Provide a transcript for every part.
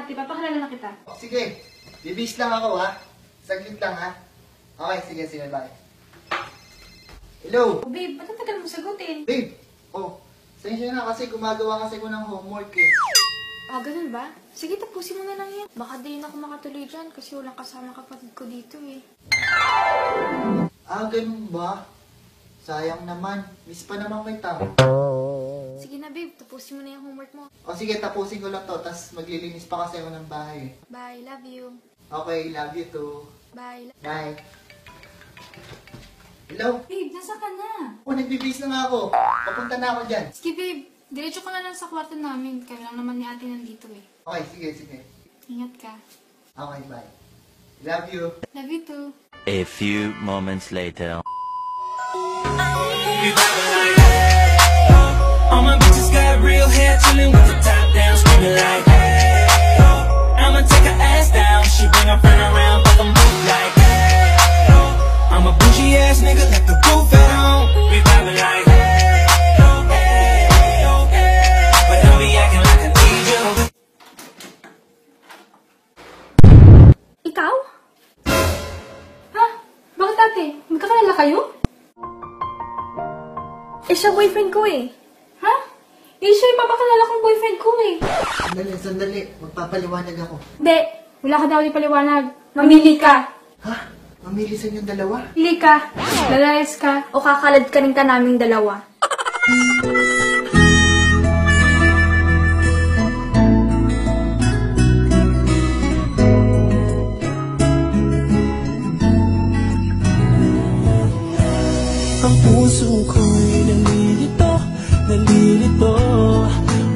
ate. Papakilala na kita. Sige, bibis lang ako ha. Saglit lang ha. Okay, sige, bye. Hello? Oh, babe, ba't ang tagal mo sagutin? Babe, sensya na kasi gumagawa kasi ko ng homework eh. Ah, ganun ba? Sige, tapusin mo na lang yan. Baka di na ako makatuloy dyan kasi walang kasama kapatid ko dito eh. Ah, ganun ba? Sayang naman. Miss pa naman kita. Sige na, babe. Tapusin mo na yung homework mo. O sige, tapusin ko lang to. Tapos maglilinis pa kasi ako ng bahay. Bye. Love you. Okay, love you too. Bye. Bye. Hello? Babe, nasa ka na? Nagbibis na nga ako. Papunta na ako dyan. Sige, babe. Diretso ka na lang sa kwarto namin. Kaya lang naman ni ate nandito eh. Okay, sige. Ingat ka. Okay, bye. Love you. Love you too. A few moments later. All my bitches got real hair, chillin' with the top down, screaming like, hey, oh. I'ma take her ass down, she bring her friend around, fuck 'em both like, hey, oh. I'm a bougie ass nigga, like the roof at home. We vibing like, hey, oh, hey, oh, hey. But don't be acting like I need you. Ikaw? Ha? Bakit ate? Magkakalala kayo? Eh, siya boyfriend ko eh. Ha? Eh, siya yung papakalala kong boyfriend ko eh. Sandali. Magpapaliwanag ako. Hindi. Wala ka daw ipaliwanag. Mamili ka. Ha? Mamili sa inyong dalawa? Pili ka. Lalayas ka. O kakalad ka rin ka naming dalawa. Ang puso ko'y nalilito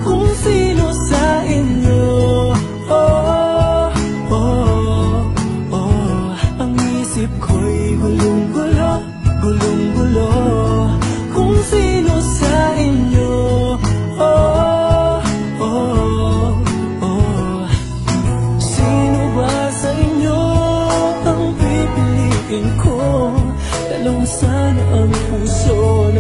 kung sino sa inyo. Ang isip ko'y gulong-gulo kung sino sa inyo. Sino ba sa inyo ang pipiliin ko? Dalawang sana ang puso